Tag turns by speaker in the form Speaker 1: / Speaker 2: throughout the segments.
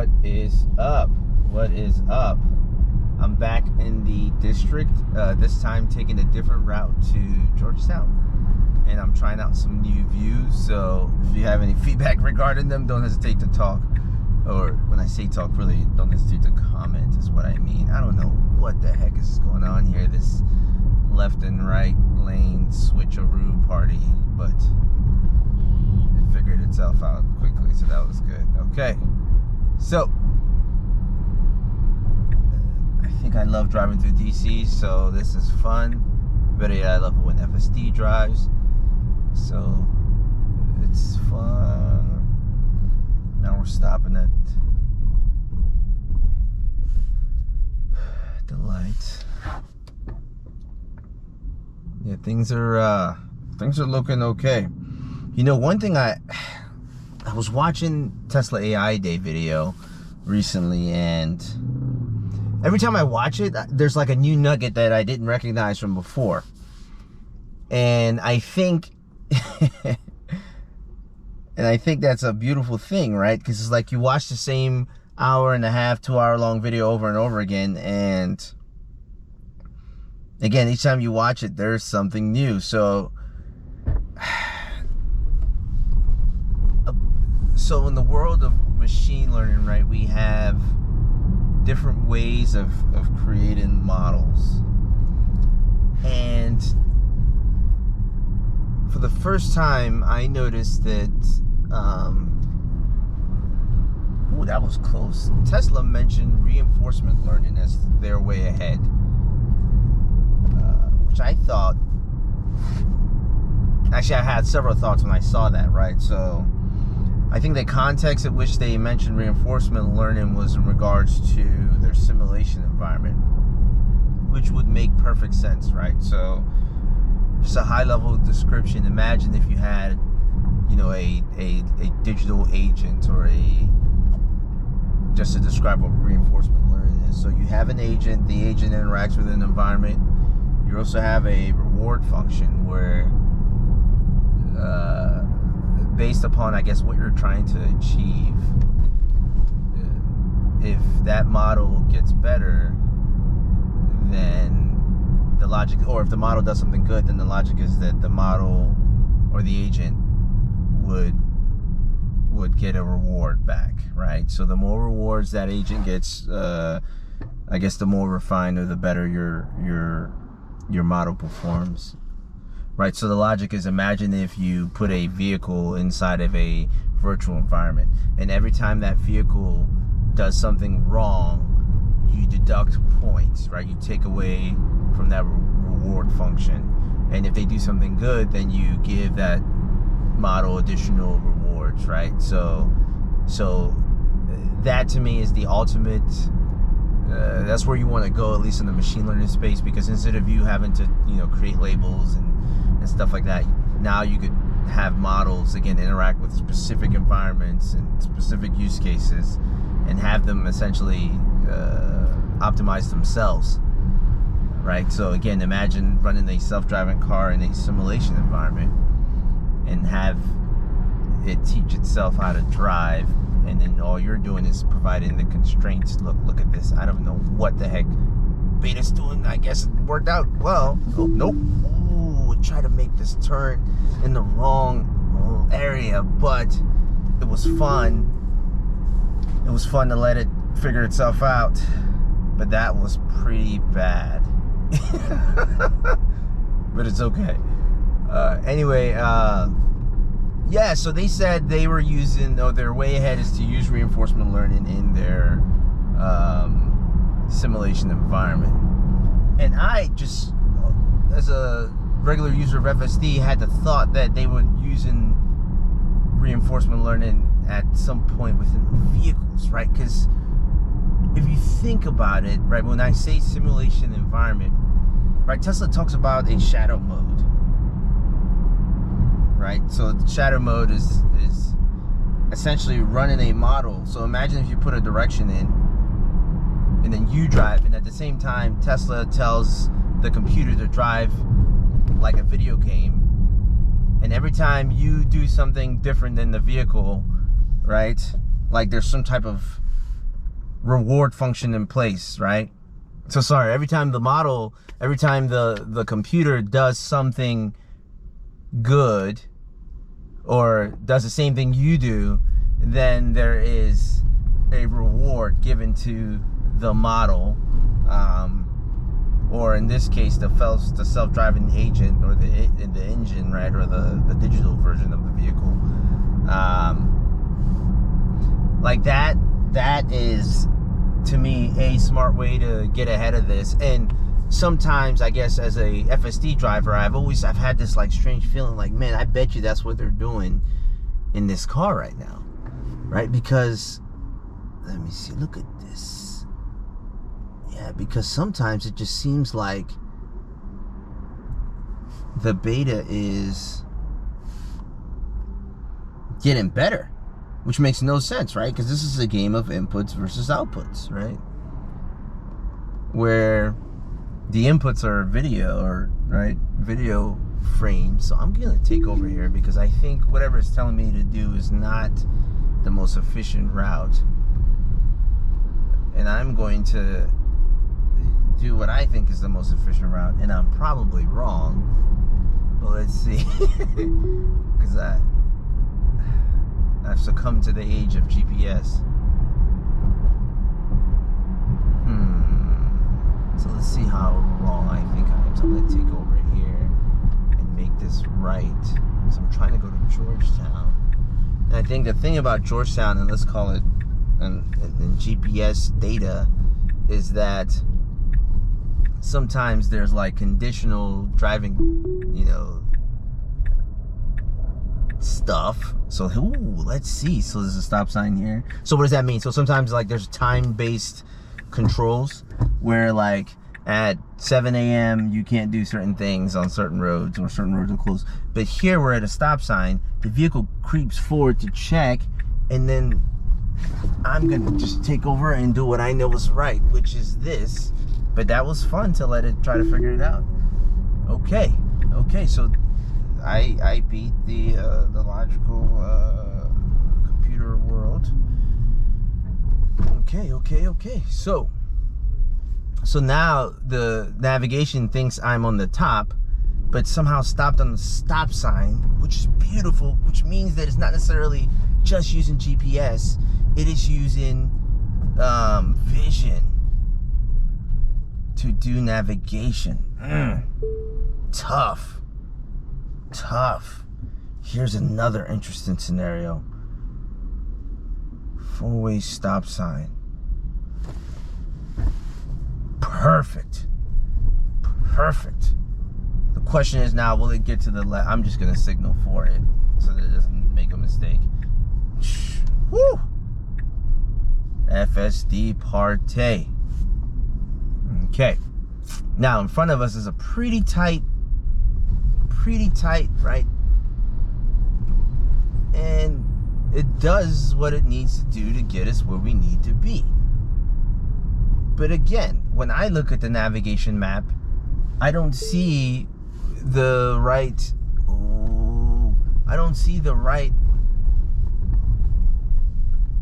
Speaker 1: What is up? What is up? I'm back in the district, this time taking a different route to Georgetown, and I'm trying out some new views. So if you have any feedback regarding them, don't hesitate to talk, or when I say talk, really don't hesitate to comment is what I mean. I don't know what the heck is going on here, this left and right lane switcheroo party, but it figured itself out quickly, so that was good. Okay, so I think I love driving through DC, so this is fun. Better yet, I love it when FSD drives, so it's fun. Now we're stopping at the light. Yeah, things are looking okay. You know, one thing I was watching Tesla AI Day video recently, and every time I watch it, there's like a new nugget that I didn't recognize from before. And I think that's a beautiful thing, right? Because it's like you watch the same hour and a half, 2 hour long video over and over again, and again, each time you watch it, there's something new. So in the world of machine learning, right, we have different ways of creating models. And for the first time, I noticed that, ooh, that was close. Tesla mentioned reinforcement learning as their way ahead, which I thought, actually I had several thoughts when I saw that, right? So I think the context at which they mentioned reinforcement learning was in regards to their simulation environment, which would make perfect sense, right? So just a high-level description. Imagine if you had, you know, a digital agent, or just to describe what reinforcement learning is. So you have an agent, the agent interacts with an environment. You also have a reward function where, based upon, I guess, what you're trying to achieve, if that model gets better, then the logic, or if the model does something good, then the logic is that the model or the agent would get a reward back, right? So the more rewards that agent gets, I guess the more refined or the better your model performs. Right, so the logic is, imagine if you put a vehicle inside of a virtual environment, and every time that vehicle does something wrong, you deduct points, right? You take away from that reward function. And if they do something good, then you give that model additional rewards, right? So that to me is the ultimate, that's where you want to go, at least in the machine learning space, because instead of you having to, you know, create labels and stuff like that, now you could have models, again, interact with specific environments and specific use cases, and have them essentially optimize themselves, right? So again, imagine running a self-driving car in a simulation environment and have it teach itself how to drive, and then all you're doing is providing the constraints. Look at this. I don't know what the heck Beta's doing. I guess it worked out well. Oh, nope. Try to make this turn in the wrong area, but it was fun. It was fun to let it figure itself out, but that was pretty bad. But it's okay. Anyway, yeah, so they said they were using, their way ahead is to use reinforcement learning in their simulation environment. And I just, as a regular user of FSD, had the thought that they were using reinforcement learning at some point within the vehicles, right? Because if you think about it, right, when I say simulation environment, right, Tesla talks about a shadow mode, right? So the shadow mode is essentially running a model. So imagine if you put a direction in, and then you drive, and at the same time Tesla tells the computer to drive like a video game, and every time you do something different than the vehicle, right, like there's some type of reward function in place, right? So sorry, every time the computer does something good or does the same thing you do, then there is a reward given to the model, or in this case the self-driving agent, or the engine, right, or the digital version of the vehicle. Like that is, to me, a smart way to get ahead of this. And sometimes, I guess, as a FSD driver, I've had this like strange feeling like, man, I bet you that's what they're doing in this car right now, right? Because let me see, look at this. Yeah, because sometimes it just seems like the beta is getting better, which makes no sense, right? Because this is a game of inputs versus outputs, right? Where the inputs are video, or right, video frames. So I'm gonna take over here because I think whatever it's telling me to do is not the most efficient route, and I'm going to do what I think is the most efficient route, and I'm probably wrong. But let's see, because I've succumbed to the age of GPS. So let's see how wrong I think I am. So I'm going to take over here and make this right. So I'm trying to go to Georgetown. And I think the thing about Georgetown, and let's call it in GPS data, is that sometimes there's like conditional driving, stuff. So let's see. So there's a stop sign here. So what does that mean? So sometimes like there's time-based controls where like at 7 a.m. you can't do certain things on certain roads, or certain roads are closed. But here we're at a stop sign, the vehicle creeps forward to check, and then I'm gonna just take over and do what I know is right, which is this. But that was fun to let it try to figure it out. Okay, so I beat the logical computer world. Okay. So now the navigation thinks I'm on the top, but somehow stopped on the stop sign, which is beautiful, which means that it's not necessarily just using GPS. It is using vision to do navigation. Tough. Here's another interesting scenario. 4-way stop sign. Perfect. The question is now, will it get to the left? I'm just gonna signal for it so that it doesn't make a mistake. Woo! FSD Partey. Okay. Now in front of us is a pretty tight, right? And it does what it needs to do to get us where we need to be. But again, when I look at the navigation map, I don't see the right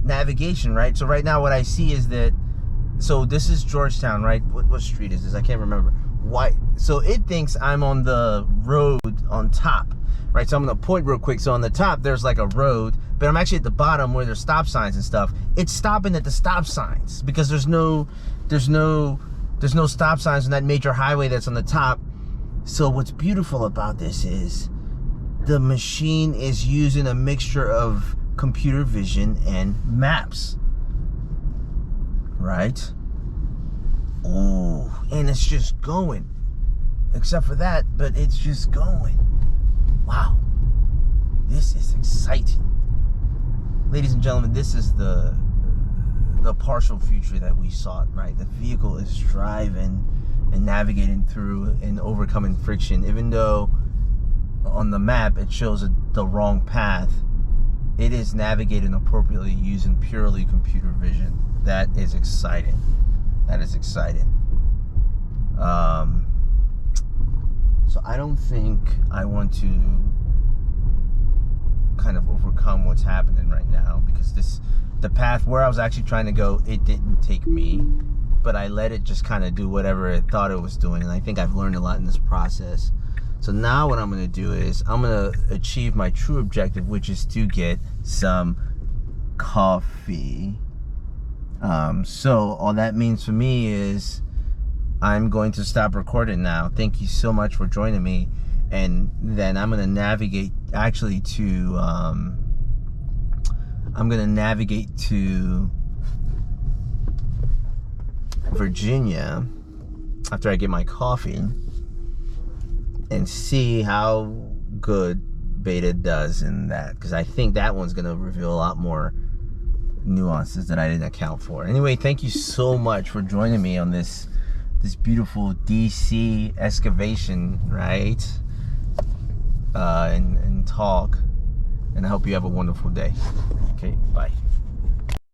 Speaker 1: navigation, right? So right now what I see is that, so this is Georgetown, right? What street is this? I can't remember. Why? So it thinks I'm on the road on top, right? So I'm gonna point real quick. So on the top there's like a road, but I'm actually at the bottom where there's stop signs and stuff. It's stopping at the stop signs because there's no stop signs on that major highway that's on the top. So what's beautiful about this is the machine is using a mixture of computer vision and maps, right? Oh, and it's just going. Except for that, but it's just going. Wow. This is exciting. Ladies and gentlemen, this is the partial future that we sought, right? The vehicle is driving and navigating through and overcoming friction. Even though on the map it shows the wrong path, it is navigating appropriately using purely computer vision. That is exciting. So I don't think I want to kind of overcome what's happening right now, because the path where I was actually trying to go, it didn't take me, but I let it just kind of do whatever it thought it was doing. And I think I've learned a lot in this process. So now what I'm going to do is I'm going to achieve my true objective, which is to get some coffee. So all that means for me is I'm going to stop recording now. Thank you so much for joining me. And then I'm going to navigate actually to Virginia after I get my coffee and see how good beta does in that, because I think that one's going to reveal a lot more nuances that I didn't account for. Anyway, thank you so much for joining me on this beautiful DC excavation, right? And talk. And I hope you have a wonderful day. Okay, bye.